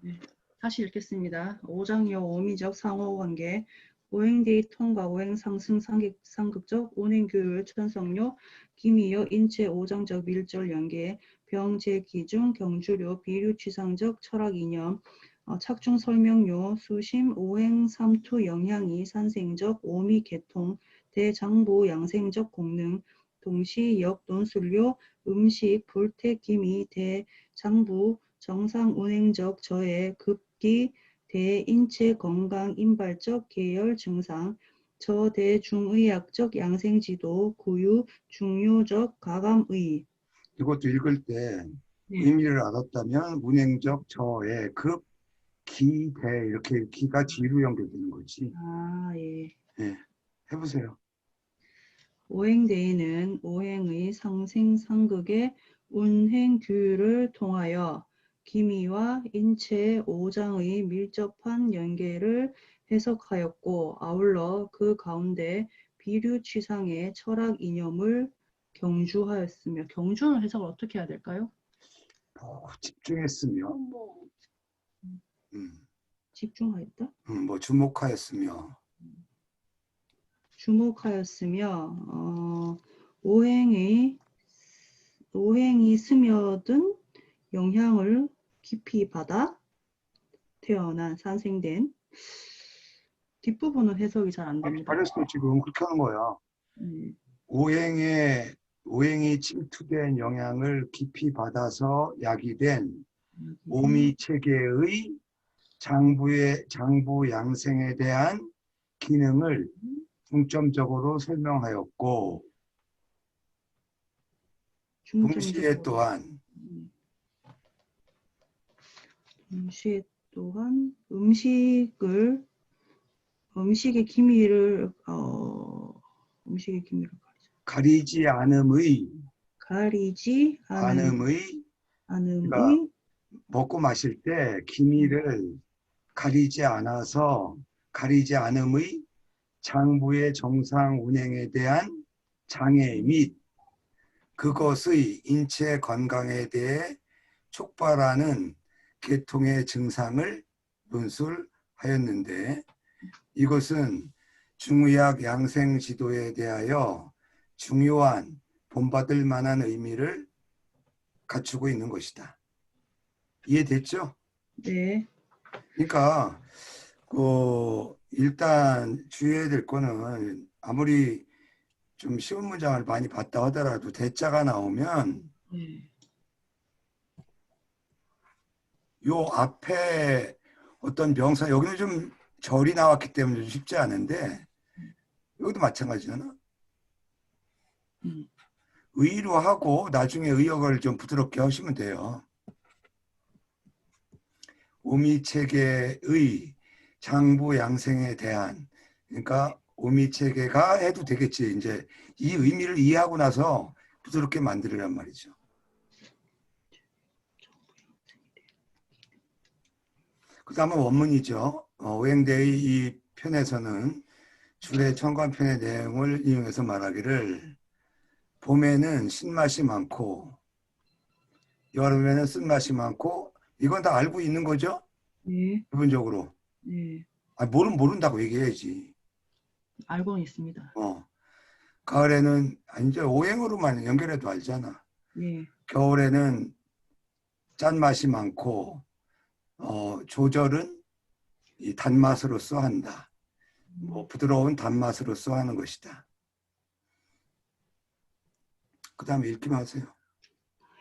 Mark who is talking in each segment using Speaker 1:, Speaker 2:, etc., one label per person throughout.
Speaker 1: 네. 다시 읽겠습니다. 5장여 오미적 상호관계, 오행대의 통과, 오행상승 상극적, 운행교율, 천성료, 기미여, 인체, 오장적 밀절 연계, 병, 기중, 경주료, 비류취상적, 철학이념, 착중 설명료, 수심, 오행, 삼투, 영향이, 산생적, 오미, 계통, 대장부, 양생적 공능, 동시, 역, 논술료, 음식, 불택, 기미, 대장부, 정상 운행적 저해, 급기, 대인체 건강 인발적 계열 증상, 저대중의학적 양생지도, 구유, 중요적 가감의.
Speaker 2: 이것도 읽을 때
Speaker 1: 네.
Speaker 2: 의미를 알았다면 운행적 저해, 급, 기, 대 이렇게 기가 뒤로 연결되는 거지.
Speaker 1: 아, 예.
Speaker 2: 예, 해보세요.
Speaker 1: 오행대의는 오행의 상생상극의 운행규율을 통하여 기미와 인체 오장의 밀접한 연계를 해석하였고 아울러 그 가운데 비류취상의 철학 이념을 경주하였으며, 경주는 해석을 어떻게 해야 될까요?
Speaker 2: 집중했으며,
Speaker 1: 집중하였다?
Speaker 2: 뭐 주목하였으며,
Speaker 1: 주목하였으며 오행이 스며든 영향을 깊이 받아 태어난 산생된. 뒷부분은 해석이 잘 안 됩니다.
Speaker 2: 잘했어. 지금 그렇게 하는 거야. 오행이 침투된 영향을 깊이 받아서 야기된 오미체계의 장부 양생에 대한 기능을 중점적으로 설명하였고, 동시에 또한
Speaker 1: 음식의 기미를
Speaker 2: 가리지 않음의 그러니까 먹고 마실 때 기미를 가리지 않음의 장부의 정상 운행에 대한 장애 및 그것의 인체 건강에 대해 촉발하는 계통의 증상을 논술하였는데, 이것은 중의학 양생 지도에 대하여 중요한 본받을 만한 의미를 갖추고 있는 것이다. 이해됐죠?
Speaker 1: 네.
Speaker 2: 그러니까 일단 주의해야 될 거는 아무리 좀 쉬운 문장을 많이 봤다 하더라도 대자가 나오면 요 앞에 어떤 명사, 여기는 좀 절이 나왔기 때문에 좀 쉽지 않은데 여기도 마찬가지잖아. 의로 하고 나중에 의역을 좀 부드럽게 하시면 돼요. 오미체계의 장부 양생에 대한, 그러니까 오미체계가 해도 되겠지. 이제 이 의미를 이해하고 나서 부드럽게 만들으란 말이죠. 그 다음은 원문이죠. 오행대의 이 편에서는 줄의 천관편의 내용을 이용해서 말하기를 봄에는 신맛이 많고 여름에는 쓴맛이 많고, 이건 다 알고 있는 거죠?
Speaker 1: 네.
Speaker 2: 기본적으로.
Speaker 1: 네.
Speaker 2: 모른다고 얘기해야지.
Speaker 1: 알고는 있습니다.
Speaker 2: 가을에는 이제 오행으로만 연결해도 알잖아.
Speaker 1: 네.
Speaker 2: 겨울에는 짠맛이 많고 조절은 이 단맛으로써 한다. 부드러운 단맛으로써 하는 것이다. 그 다음에 읽기만 하세요.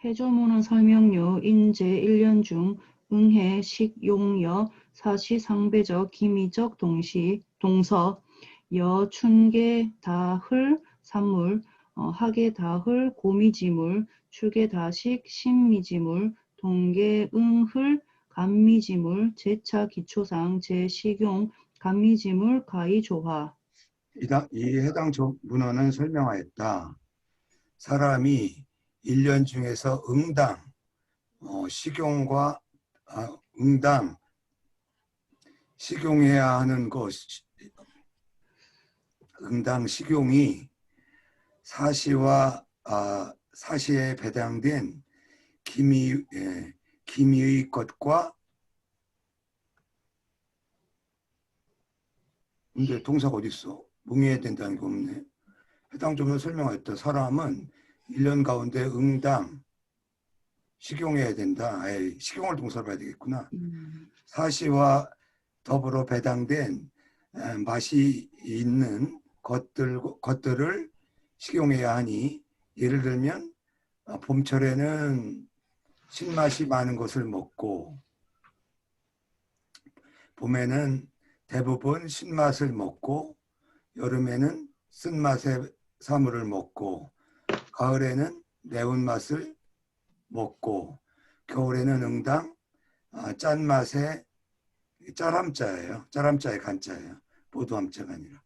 Speaker 1: 해조문헌 설명료 인제 1년 중 응해 식용여 사시상배적 기미적 동시 동서 여 춘계 다흘 산물 하계 다흘 고미지물 추계 다식 신미지물 동계 응흘 간미지물 제차 기초상 제식용 간미지물 가이조화.
Speaker 2: 이 해당 문헌은 설명하였다. 사람이 1년 중에서 응당 식용과 응당 식용해야 하는 것, 응당 식용이 사시에 배당된 기미의 것과 근데 동사가 어디 있어? 뭉해야 된다는 게 없네. 해당 점을 설명했다. 사람은 1년 가운데 응당 식용해야 된다. 에이, 식용을 동사로 해야 되겠구나. 사시와 더불어 배당된 맛이 있는 것들을 식용해야 하니, 예를 들면 봄철에는 신맛이 많은 것을 먹고, 봄에는 대부분 신맛을 먹고, 여름에는 쓴맛의 사물을 먹고, 가을에는 매운맛을 먹고, 겨울에는 응당 짠맛의 짜람짜예요. 짜람짜의 간짜예요. 보도함자가 아니라.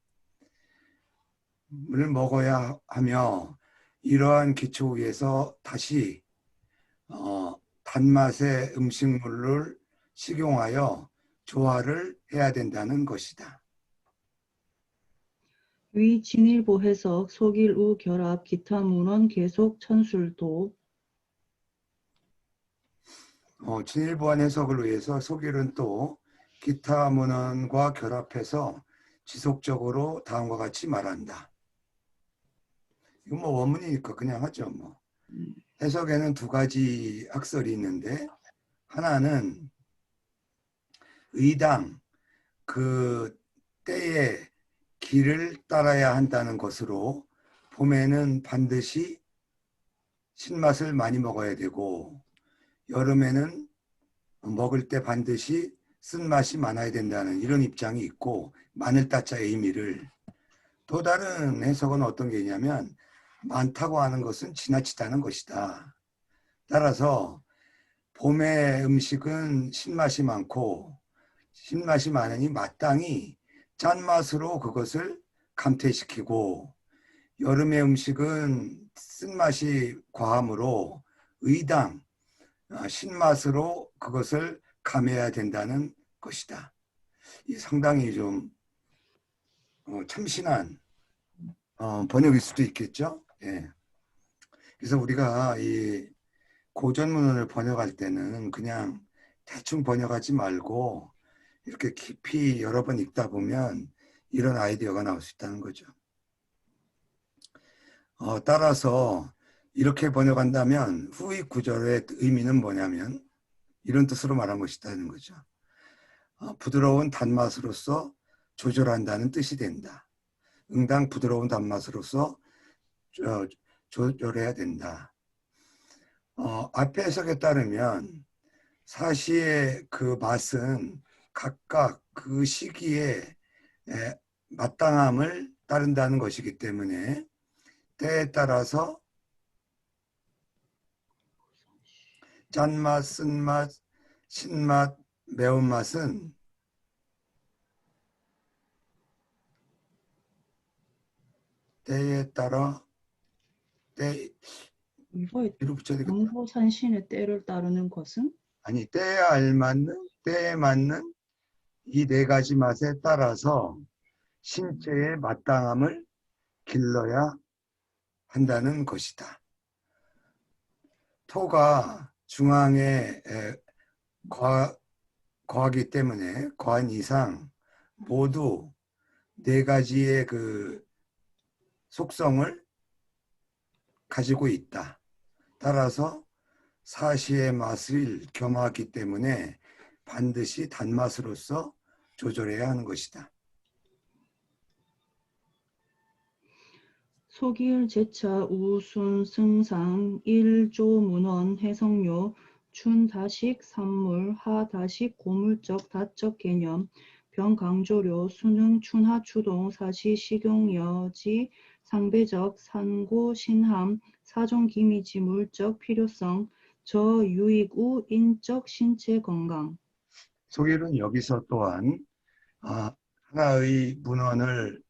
Speaker 2: 을 먹어야 하며, 이러한 기초 위에서 다시 단맛의 음식물을 식용하여 조화를 해야 된다는 것이다.
Speaker 1: 위 진일보 해석 속일우 결합 기타 문헌 계속 천술도
Speaker 2: 진일보한 해석을 위해서 속일은 또 기타 문헌과 결합해서 지속적으로 다음과 같이 말한다. 이건 뭐 원문이니까 그냥 하죠. 뭐. 해석에는 두 가지 학설이 있는데, 하나는 의당, 그 때의 길을 따라야 한다는 것으로, 봄에는 반드시 신맛을 많이 먹어야 되고, 여름에는 먹을 때 반드시 쓴맛이 많아야 된다는 이런 입장이 있고, 마늘 따자의 의미를. 또 다른 해석은 어떤 게 있냐면, 많다고 하는 것은 지나치다는 것이다. 따라서 봄의 음식은 신맛이 많고, 신맛이 많으니 마땅히 짠맛으로 그것을 감퇴시키고, 여름의 음식은 쓴맛이 과하므로 의당 신맛으로 그것을 감해야 된다는 것이다. 이 상당히 좀 참신한 번역일 수도 있겠죠. 예. 그래서 우리가 이 고전문헌을 번역할 때는 그냥 대충 번역하지 말고 이렇게 깊이 여러 번 읽다 보면 이런 아이디어가 나올 수 있다는 거죠. 따라서 이렇게 번역한다면 후이 구절의 의미는 뭐냐면 이런 뜻으로 말한 것이다는 거죠. 부드러운 단맛으로서 조절한다는 뜻이 된다. 응당 부드러운 단맛으로서 조절해야 된다. 앞에 해석에 따르면 사시의 그 맛은 각각 그 시기에 마땅함을 따른다는 것이기 때문에 때에 따라서 짠맛, 쓴맛, 신맛, 매운맛은 때에 따라
Speaker 1: 이거에
Speaker 2: 때로 붙여야 되겠다.
Speaker 1: 경보산신의 때를 따르는 것은
Speaker 2: 아니, 때에 맞는 이 네 가지 맛에 따라서 신체의 마땅함을 길러야 한다는 것이다. 토가 중앙에 거하기 때문에 거한 이상 모두 네 가지의 그 속성을 가지고 있다. 따라서 사시의 맛을 겸하기 때문에 반드시 단맛으로서 조절해야 하는 것이다.
Speaker 1: 속일 제차 우순 승상 일조문헌 해석료 춘다식 산물 하다식 고물적 다적 개념 병강조료 수능 춘하 추동 사시 식용여지 상배적 산고 신함 사종 기미지 물적 필요성 저유익우 인적 신체 건강.
Speaker 2: 속일은 여기서 또한 하나의 문헌을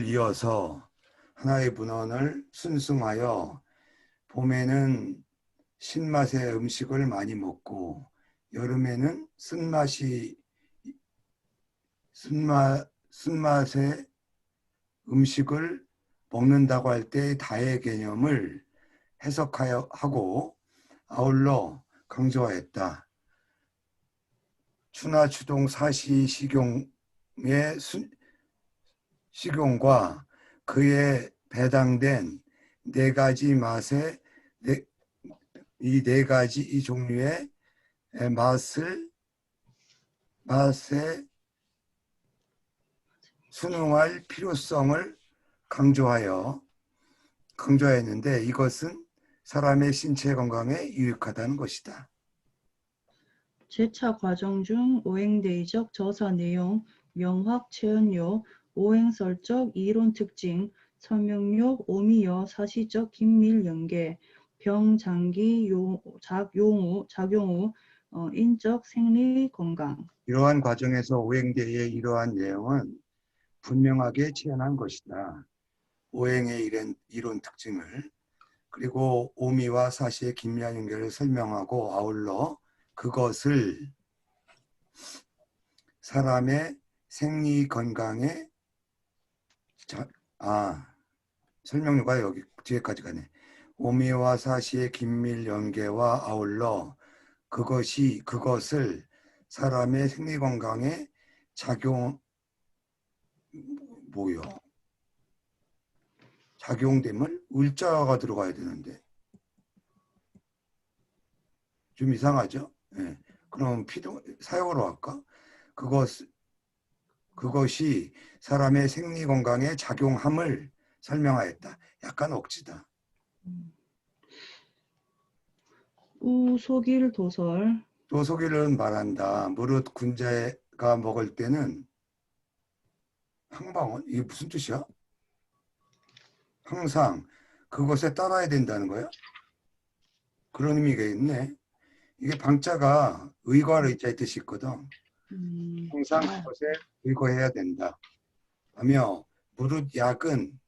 Speaker 2: 이어서 하나의 문헌을 순승하여 봄에는 신맛의 음식을 많이 먹고 여름에는 쓴맛의 음식을 먹는다고 할 때 다의 개념을 해석하여 하고 아울러 강조하였다. 추나 추동 사시 식용과 그에 배당된 네 가지 맛의 이 네 가지 이 종류의 맛에 순응할 필요성을 강조하였는데 이것은 사람의 신체 건강에 유익하다는 것이다.
Speaker 1: 제차 과정 중 오행대의적 저사 내용, 명확 체언요, 오행설적 이론 특징, 설명력, 오미여, 사시적 긴밀 연계, 병, 장기, 작용 후 인적 생리 건강.
Speaker 2: 이러한 과정에서 오행대의 이러한 내용은 분명하게 체현한 것이다. 오행의 이론 특징을 그리고 오미와 사시의 긴밀한 연결을 설명하고 아울러 그것을 사람의 생리 건강에 설명료가 여기 뒤에까지 가네. 오미와 사시의 긴밀 연계와 아울러 그것을 사람의 생리 건강에 작용됨을 을자가 들어가야 되는데 좀 이상하죠? 네. 그럼 사용으로 할까? 그것이 사람의 생리 건강에 작용함을 설명하였다. 약간 억지다.
Speaker 1: 우소길 도설.
Speaker 2: 도소기를 말한다. 무릇 군자가 먹을 때는 항방원 이게 무슨 뜻이야? 항상 그것에 따라야 된다는 거야? 그런 의미가 있네. 이게 방자가 의거할 의자의 뜻이 있거든. 항상 그것에 의거해야 된다. 하며 무릇 약은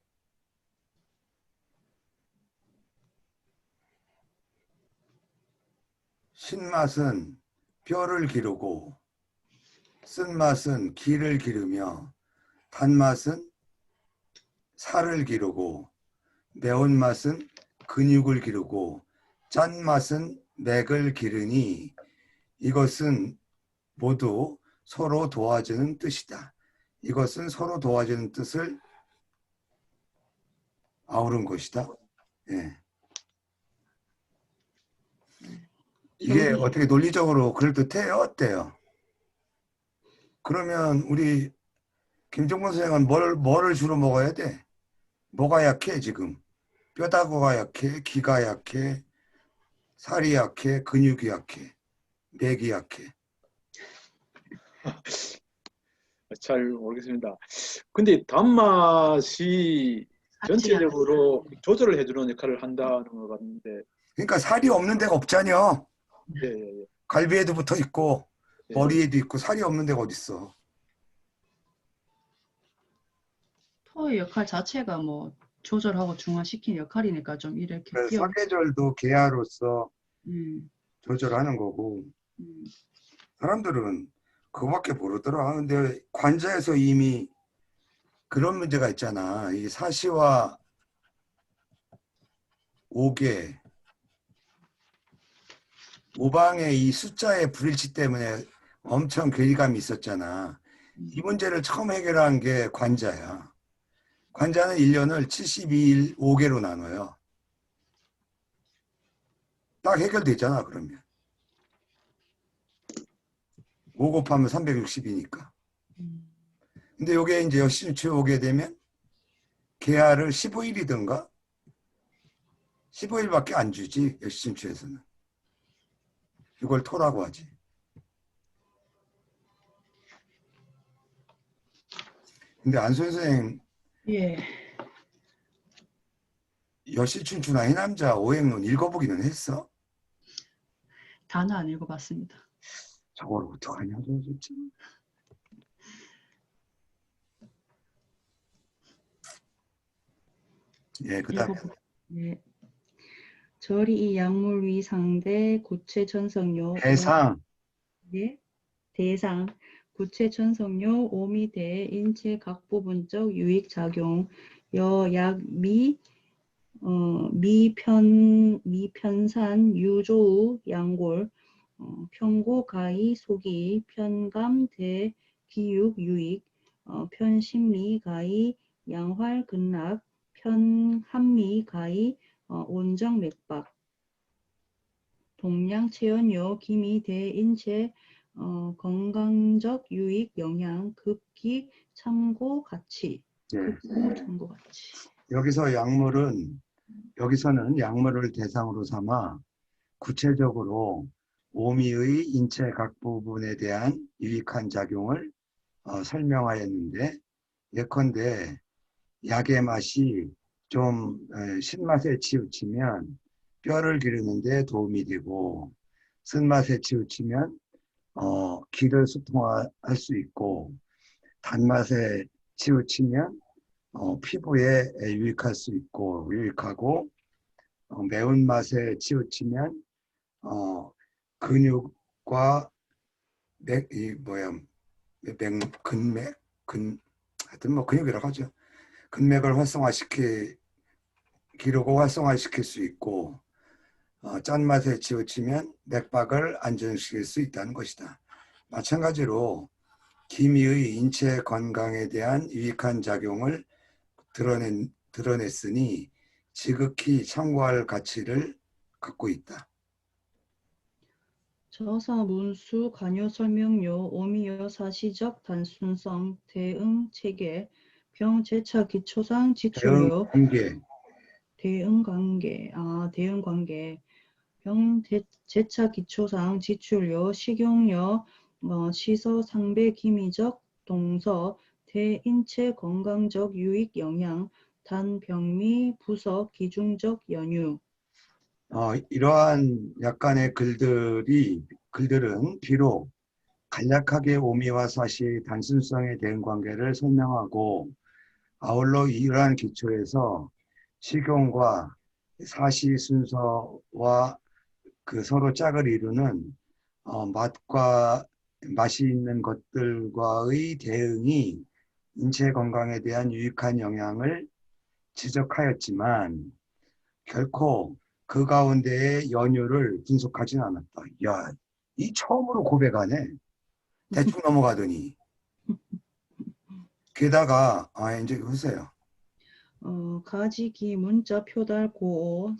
Speaker 2: 신맛은 뼈를 기르고 쓴맛은 기를 기르며 단맛은 살을 기르고 매운맛은 근육을 기르고 짠맛은 맥을 기르니 이것은 모두 서로 도와주는 뜻이다. 이것은 서로 도와주는 뜻을 아우른 것이다. 예. 이게 어떻게 논리적으로 그럴듯해요? 어때요? 그러면 우리 김종건 선생은 뭐를 주로 먹어야 돼? 뭐가 약해 지금? 뼈다구가 약해? 기가 약해? 살이 약해? 근육이 약해? 맥이 약해?
Speaker 3: 잘 모르겠습니다. 근데 단맛이 전체적으로 조절을 해주는 역할을 한다는 것 같은데.
Speaker 2: 그러니까 살이 없는 데가 없잖여.
Speaker 3: 예, 예, 예.
Speaker 2: 갈비에도 붙어 있고
Speaker 3: 예.
Speaker 2: 머리에도 있고 살이 없는 데가 어딨어.
Speaker 1: 토의 역할 자체가 뭐 조절하고 중화시킨 역할이니까 좀 이렇게
Speaker 2: 그래서
Speaker 1: 끼워.
Speaker 2: 사계절도 계하로서
Speaker 1: 음,
Speaker 2: 조절하는 거고
Speaker 1: 음.
Speaker 2: 사람들은 그거밖에 모르더라. 근데 관자에서 이미 그런 문제가 있잖아. 이 사시와 오계, 오방의 이 숫자의 불일치 때문에 엄청 괴리감이 있었잖아. 이 문제를 처음 해결한 게 관자야. 관자는 1년을 72일 5개로 나눠요. 딱 해결되잖아, 그러면. 5 곱하면 360이니까. 근데 요게 이제 여신추에 오게 되면 계하를 15일이든가 15일밖에 안 주지, 여신추에서는. 이걸 토라고 하지. 근데 안소연 선생님,
Speaker 1: 예.
Speaker 2: 여신춘추나 해남자 오행론 읽어보기는 했어?
Speaker 1: 다는 안 읽어봤습니다.
Speaker 2: 저걸 어떡하냐, 저 진짜. 예, 그 다음에.
Speaker 1: 예. 절이 이 약물 위 상대 구체 천성요.
Speaker 2: 해상.
Speaker 1: 예. 대상. 구체 천성요. 오미대 인체 각 부분적 유익 작용. 여약 미편산 유조우 양골 편고, 가히, 소기, 편감, 대, 기육, 유익, 편신미, 가히, 양활, 근락, 편한미, 가히, 온정, 맥박, 동량, 체연요, 기미, 대, 인체, 건강적 유익, 영양, 급기, 참고, 가치.
Speaker 2: 예.
Speaker 1: 급고, 참고, 가치.
Speaker 2: 여기서는 약물을 대상으로 삼아 구체적으로 오미의 인체 각 부분에 대한 유익한 작용을 설명하였는데, 예컨대 약의 맛이 좀 신맛에 치우치면 뼈를 기르는 데 도움이 되고, 쓴맛에 치우치면 기를 소통할 수 있고, 단맛에 치우치면 피부에 유익하고, 매운맛에 치우치면 근육과 하여튼 뭐 근육이라고 하죠. 근맥을 기르고 활성화시킬 수 있고, 짠맛에 치우치면 맥박을 안정시킬 수 있다는 것이다. 마찬가지로 기미의 인체 건강에 대한 유익한 작용을 드러냈으니 지극히 참고할 가치를 갖고 있다.
Speaker 1: 저사 문수 간요 설명료 오미여 사시적 단순성 대응 체계 병 제차 기초상 지출료 대응 관계 병 제차 기초상 지출료 식용료 시서 상배 기미적 동서 대인체 건강적 유익 영양 단 병미 부서 기중적 연유.
Speaker 2: 이러한 약간의 글들은 비록 간략하게 오미와 사시 단순성의 대응 관계를 설명하고, 아울러 이러한 기초에서 식용과 사시 순서와 그 서로 짝을 이루는 맛이 있는 것들과의 대응이 인체 건강에 대한 유익한 영향을 지적하였지만, 결코 그 가운데의 연유를 분석하지는 않았다. 야, 이 처음으로 고백하네. 대충 넘어가더니. 게다가 이제 보세요.
Speaker 1: 가지기 문자 표달 고오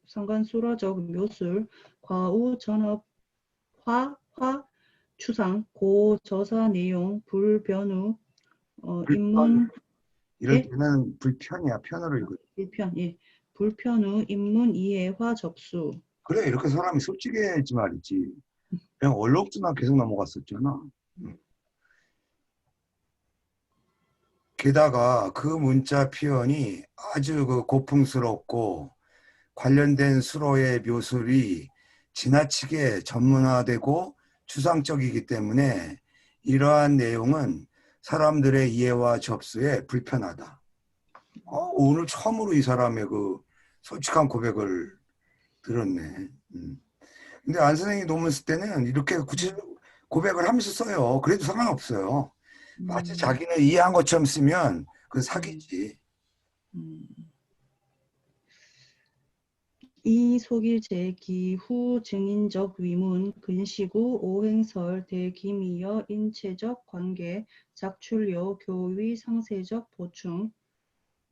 Speaker 1: 상관수로적 묘술 과우 전업 화 추상 고 저사 내용 불변우 인문
Speaker 2: 이럴 때는 불편이야. 편으로 읽어.
Speaker 1: 불편우 인문 이해화 접수.
Speaker 2: 그래, 이렇게 사람이 솔직해야지 말이지. 그냥 얼렁뚱나 계속 넘어갔었잖아. 게다가 그 문자 표현이 아주 고풍스럽고 관련된 수로의 묘술이 지나치게 전문화되고 추상적이기 때문에 이러한 내용은 사람들의 이해와 접수에 불편하다. 오늘 처음으로 이 사람의 그 솔직한 고백을 들었네. 근데 안 선생님이 논문 쓸 때는 이렇게 구체적으로 고백을 하면서 써요. 그래도 상관없어요. 마치 자기는 이해한 것처럼 쓰면 그건 사기지.
Speaker 1: 이 속일제 기후 증인적 위문 근시구 오행설 대기미여 인체적 관계 작출료 교위 상세적 보충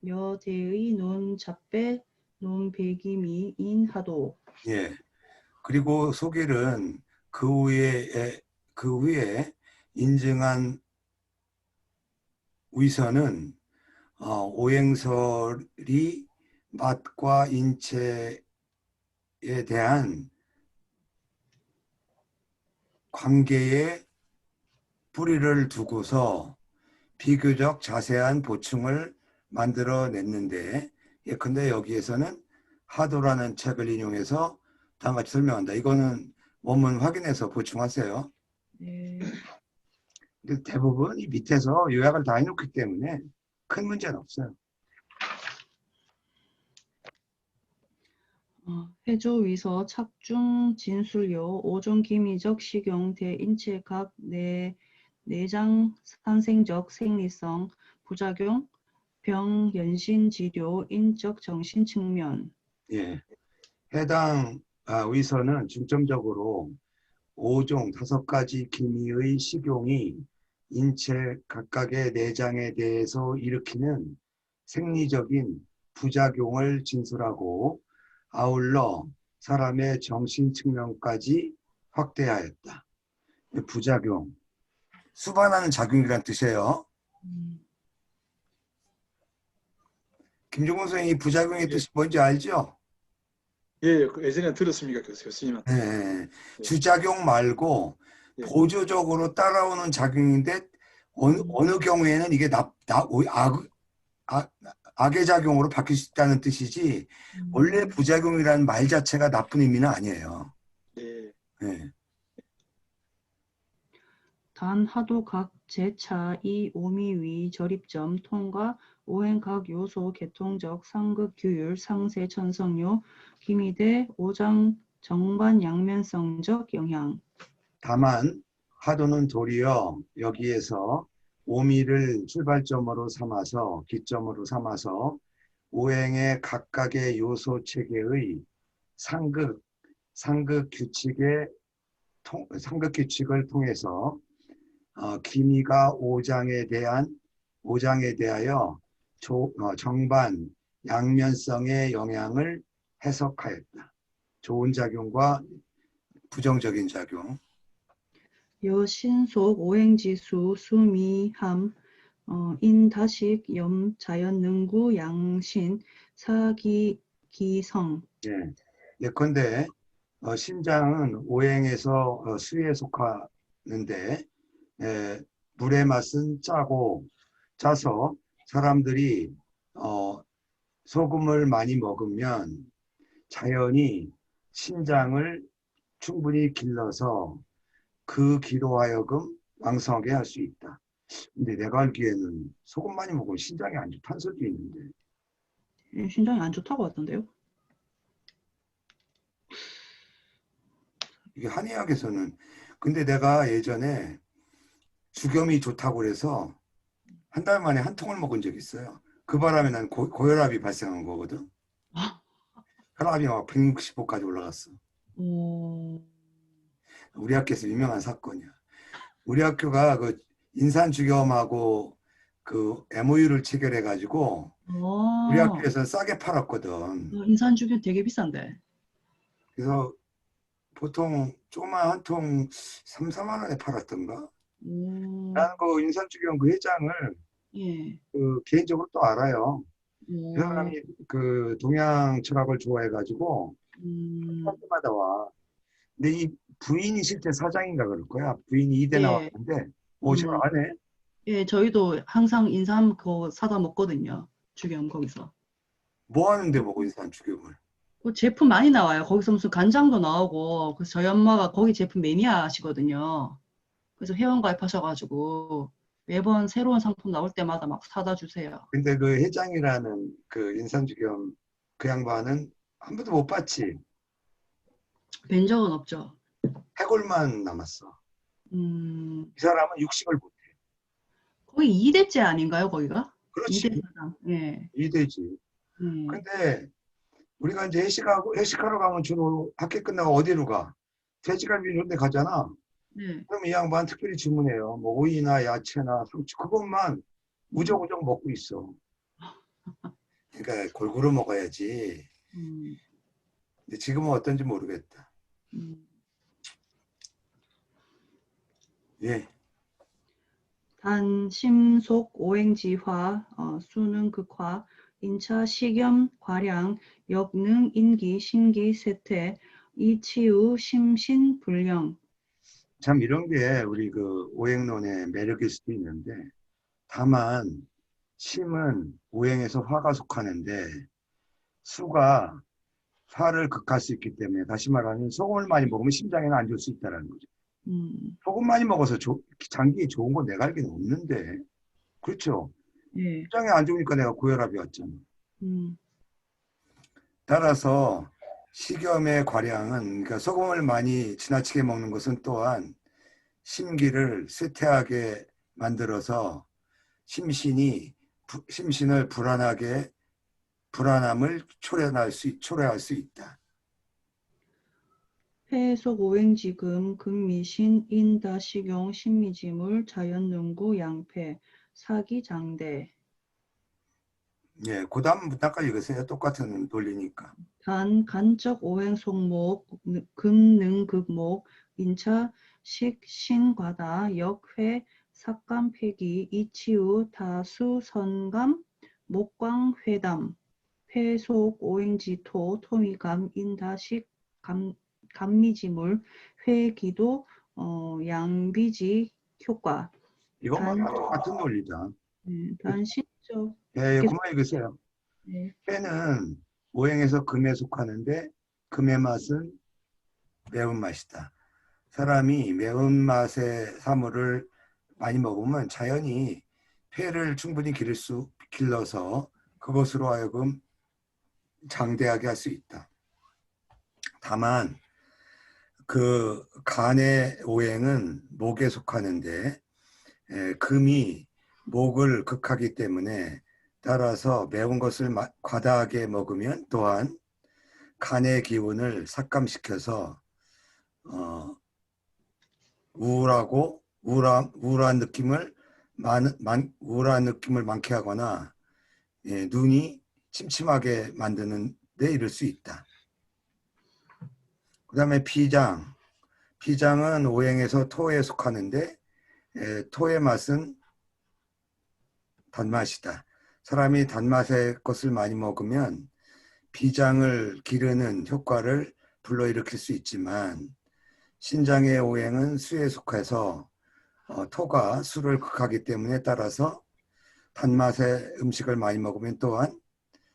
Speaker 1: 여대의 논 잡배 논 배기미 인하도.
Speaker 2: 예. 그리고 속일은 그 후에 인증한 위선은 오행설이 맛과 인체에 대한 관계에 뿌리를 두고서 비교적 자세한 보충을 만들어냈는데, 예컨대 여기에서는 하도라는 책을 인용해서 다음과 같이 설명한다. 이거는 원문 확인해서 보충하세요.
Speaker 1: 네.
Speaker 2: 근데 대부분 이 밑에서 요약을 다 해놓기 때문에 큰 문제는 없어요.
Speaker 1: 회조위서 착중 진술료 오존기미적 식용 대인체 각 내장 산생적 생리성 부작용 병 연신 치료 인적 정신 측면.
Speaker 2: 예. 해당 위서는 중점적으로 5종 5가지 기미의 식용이 인체 각각의 내장에 대해서 일으키는 생리적인 부작용을 진술하고 아울러 사람의 정신 측면까지 확대하였다. 부작용, 수반하는 작용이란 뜻이에요. 김종건 선생님, 이 부작용의 뜻이 뭔지 알죠?
Speaker 3: 예, 그 예전에 들었습니까, 교수님한테?
Speaker 2: 네. 주작용 말고
Speaker 3: 예.
Speaker 2: 보조적으로 따라오는 작용인데 어느 경우에는 이게 악의 작용으로 바뀔 수 있다는 뜻이지 원래 부작용이라는 말 자체가 나쁜 의미는 아니에요.
Speaker 3: 예.
Speaker 2: 네.
Speaker 1: 단 하도 각 제차 이 오미위 절입점 통과 오행 각 요소 개통적 상극 규율 상세 천성요 기미대 오장 정반 양면성적 영향.
Speaker 2: 다만 하도는 도리어 여기에서 오미를 출발점으로 삼아서 기점으로 삼아서 오행의 각각의 요소 체계의 상극 규칙을 통해서 기미가 오장에 대하여 정반 양면성의 영향을 해석하였다. 좋은 작용과 부정적인 작용.
Speaker 1: 여신속 오행지수 수미함 인다식 염 자연능구 양신 사기기성.
Speaker 2: 예. 예컨대 신장은 오행에서 수에 속하는데 물의 맛은 짜서 사람들이 소금을 많이 먹으면 자연히 신장을 충분히 길러서 그 기로 하여금 왕성하게 할 수 있다. 근데 내가 알기에는 소금 많이 먹으면 신장이 안 좋다는 소리 있는데.
Speaker 1: 신장이 안 좋다고 하던데요?
Speaker 2: 이게 한의학에서는 근데 내가 예전에 죽염이 좋다고 그래서 한 달 만에 한 통을 먹은 적이 있어요. 그 바람에 난 고혈압이 발생한 거거든. 혈압이 막 165까지 올라갔어. 우리 학교에서 유명한 사건이야. 우리 학교가 그 인산죽염하고 그 MOU를 체결해가지고 우리 학교에서 싸게 팔았거든.
Speaker 1: 인산죽이 되게 비싼데.
Speaker 2: 그래서 보통 조그만 한 통 3, 4만 원에 팔았던가? 나는 그 인산죽염 그 회장을
Speaker 1: 예.
Speaker 2: 그 개인적으로 또 알아요. 그 사람이 그 동양 철학을 좋아해가지고 할 때마다 와. 근데 이 부인이 실제 사장인가 그럴 거야. 부인이 이대
Speaker 1: 예.
Speaker 2: 나왔는데 오시면 안 해.
Speaker 1: 예, 저희도 항상 인삼 그거 사다 먹거든요. 죽염 거기서.
Speaker 2: 뭐 하는데 먹어 인산죽염을.
Speaker 1: 그 제품 많이 나와요. 거기서 무슨 간장도 나오고. 그래서 저희 엄마가 거기 제품 매니아시거든요. 그래서 회원 가입하셔가지고 매번 새로운 상품 나올 때마다 막 사다 주세요.
Speaker 2: 근데 그 회장이라는 그 인산죽염 그 양반은 한 번도 못 봤지.
Speaker 1: 뵌 적은 없죠.
Speaker 2: 해골만 남았어. 이 사람은 육식을 못해.
Speaker 1: 거기 2대째 아닌가요, 거기가?
Speaker 2: 그렇지.
Speaker 1: 2대 사장. 예.
Speaker 2: 이대지. 근데 우리가 이제 회식하러 가면 주로 학교 끝나고 어디로 가? 돼지갈비 이런 데 가잖아.
Speaker 1: 네.
Speaker 2: 그럼 이 양반 특별히 주문해요. 뭐 오이나 야채나 상추 그것만 우적우적 먹고 있어. 그러니까 골고루 먹어야지. 근데 지금은 어떤지 모르겠다. 예.
Speaker 1: 단 심속 오행지화 수능 극화 인차 식염 과량 역능 인기 신기 세퇴 이치우 심신 불령.
Speaker 2: 참 이런 게 우리 그 오행론의 매력일 수도 있는데 다만 심은 오행에서 화가 속하는데 수가 화를 극할 수 있기 때문에 다시 말하면 소금을 많이 먹으면 심장에는 안 좋을 수 있다는 거죠. 소금 많이 먹어서 장기에 좋은 건 내가 알기는 없는데 그렇죠.
Speaker 1: 예.
Speaker 2: 심장에 안 좋으니까 내가 고혈압이 왔잖아. 따라서 식염의 과량은 그러니까 소금을 많이 지나치게 먹는 것은 또한 심기를 쇠퇴하게 만들어서 심신을 불안함을 초래할 수 있다.
Speaker 1: 폐속 오행지금 금미신 인다식용 신미지물 자연능구 양패 사기장대
Speaker 2: 예, 그 다음 문단까지 읽으세요. 똑같은 논리니까.
Speaker 1: 단 간적 오행 속목 금능극목 인차 식신과다 역회 삭감폐기 이치우 다수 선감 목광회담 폐속 오행지토 토미감 인다식 감미지물 회기도 양비지 효과
Speaker 2: 이것만 똑같은 논리다.
Speaker 1: 단신적
Speaker 2: 예,
Speaker 1: 계속
Speaker 2: 그만 읽으세요.
Speaker 1: 네.
Speaker 2: 회는 오행에서 금에 속하는데 금의 맛은 매운맛이다. 사람이 매운맛의 사물을 많이 먹으면 자연히 폐를 충분히 길러서 그것으로 하여금 장대하게 할 수 있다. 다만 그 간의 오행은 목에 속하는데 금이 목을 극하기 때문에 따라서 매운 것을 과다하게 먹으면 또한 간의 기운을 삭감시켜서 우울한 느낌을 많게 하거나 눈이 침침하게 만드는 데 이를 수 있다. 그 다음에 피장은 오행에서 토에 속하는데 토의 맛은 단맛이다. 사람이 단맛의 것을 많이 먹으면 비장을 기르는 효과를 불러일으킬 수 있지만 신장의 오행은 수에 속해서 토가 수를 극하기 때문에 따라서 단맛의 음식을 많이 먹으면 또한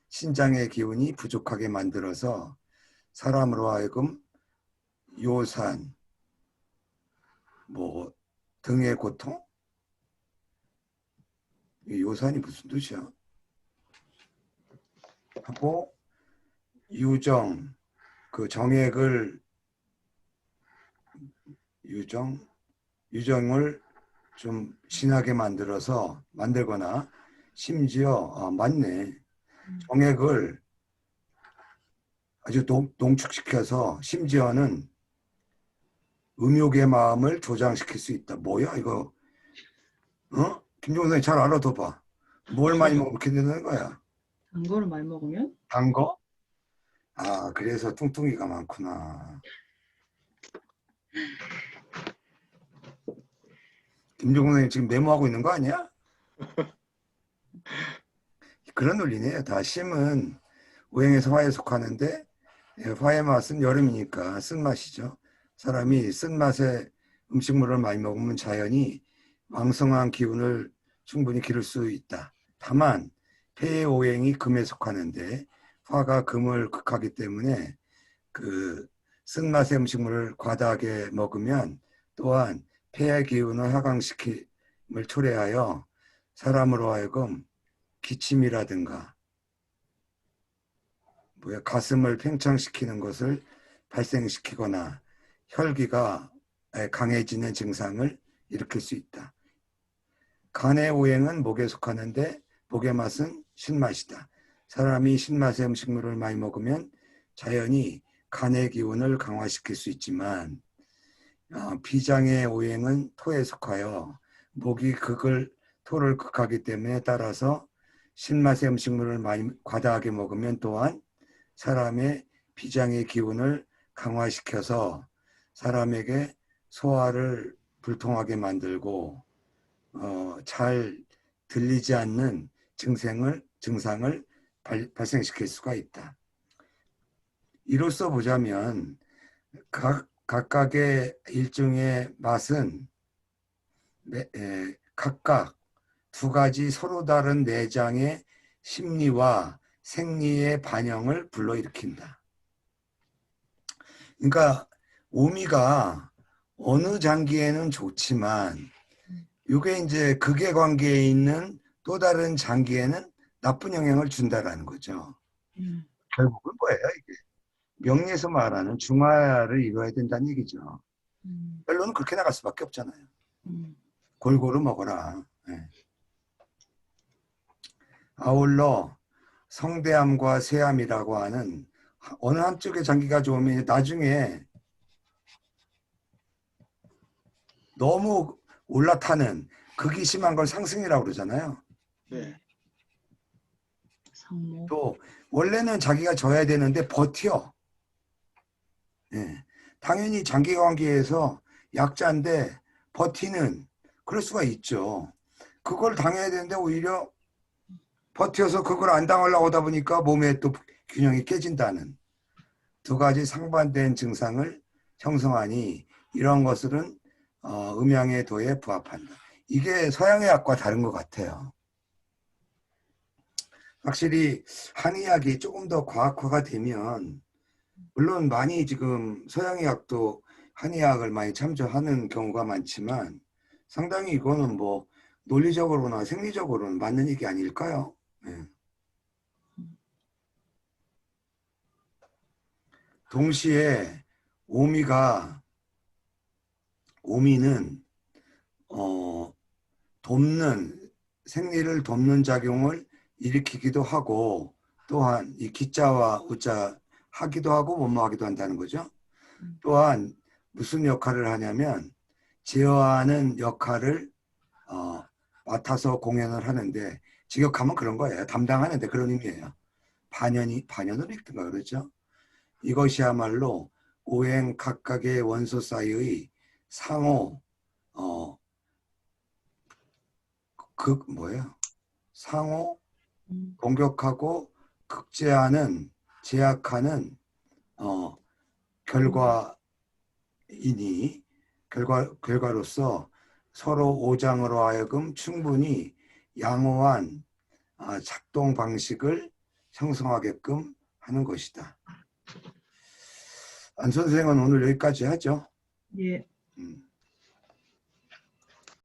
Speaker 2: 신장의 기운이 부족하게 만들어서 사람으로 하여금 요산, 등의 고통? 요산이 무슨 뜻이야? 하고 유정, 그 정액을 유정을 좀 진하게 만들거나 심지어 맞네. 정액을 아주 농축시켜서 심지어는 음욕의 마음을 조장시킬 수 있다. 뭐야 이거? 김종선 선생님 잘 알아둬봐. 뭘 많이 먹으면 이렇게 되는 거야?
Speaker 1: 단 거를 많이 먹으면
Speaker 2: 단 거? 아, 그래서 뚱뚱이가 많구나. 김종선 선생님 지금 메모하고 있는 거 아니야? 그런 논리네요. 다 심은 오행에서 화에 속하는데 화의 맛은 여름이니까 쓴맛이죠. 사람이 쓴맛의 음식물을 많이 먹으면 자연히 왕성한 기운을 충분히 기를 수 있다. 다만 폐의 오행이 금에 속하는데 화가 금을 극하기 때문에 그 쓴맛의 음식물을 과다하게 먹으면 또한 폐의 기운을 하강시킴을 초래하여 사람으로 하여금 기침이라든가 가슴을 팽창시키는 것을 발생시키거나 혈기가 강해지는 증상을 일으킬 수 있다. 간의 오행은 목에 속하는데 목의 맛은 신맛이다. 사람이 신맛의 음식물을 많이 먹으면 자연히 간의 기운을 강화시킬 수 있지만 비장의 오행은 토에 속하여 목이 토를 극하기 때문에 따라서 신맛의 음식물을 많이 과다하게 먹으면 또한 사람의 비장의 기운을 강화시켜서 사람에게 소화를 불통하게 만들고 잘 들리지 않는 증상을 발생시킬 수가 있다. 이로써 보자면 각각의 일종의 맛은 각각 두 가지 서로 다른 내장의 심리와 생리의 반영을 불러일으킨다. 그러니까 오미가 어느 장기에는 좋지만 이게 이제 극의 관계에 있는 또 다른 장기에는 나쁜 영향을 준다라는 거죠. 결국은 뭐예요 이게? 명리에서 말하는 중화를 이루어야 된다는 얘기죠. 결론은 그렇게 나갈 수밖에 없잖아요. 골고루 먹어라. 네. 아울러 성대암과 세암이라고 하는 어느 한쪽의 장기가 좋으면 나중에 너무 올라타는 극이 심한 걸 상승이라고 그러잖아요.
Speaker 3: 네.
Speaker 1: 상모.
Speaker 2: 또 원래는 자기가 져야 되는데 버텨. 예. 당연히 장기 관계에서 약자인데 버티는 그럴 수가 있죠. 그걸 당해야 되는데 오히려 버텨서 그걸 안 당하려고 하다 보니까 몸에 또 균형이 깨진다는 두 가지 상반된 증상을 형성하니 이런 것들은 음양의 도에 부합한다. 이게 서양의 약과 다른 것 같아요. 확실히 한의학이 조금 더 과학화가 되면 물론 많이 지금 서양의학도 한의학을 많이 참조하는 경우가 많지만 상당히 이거는 뭐 논리적으로나 생리적으로는 맞는 얘기 아닐까요? 네. 동시에 오미는 돕는 생리를 돕는 작용을 일으키기도 하고 또한 이 기자와 우자 하기도 하고 뭐뭐하기도 한다는 거죠. 또한 무슨 역할을 하냐면 제어하는 역할을 맡아서 공연을 하는데 직역하면 그런 거예요. 담당하는데 그런 의미예요. 반연으로 읽든가 그러죠. 이것이야말로 오행 각각의 원소 사이의 상호 상호 공격하고 극제하는 제약하는 결과로서 서로 오장으로 하여금 충분히 양호한 작동 방식을 형성하게끔 하는 것이다. 안 선생은 오늘 여기까지 하죠.
Speaker 1: 예.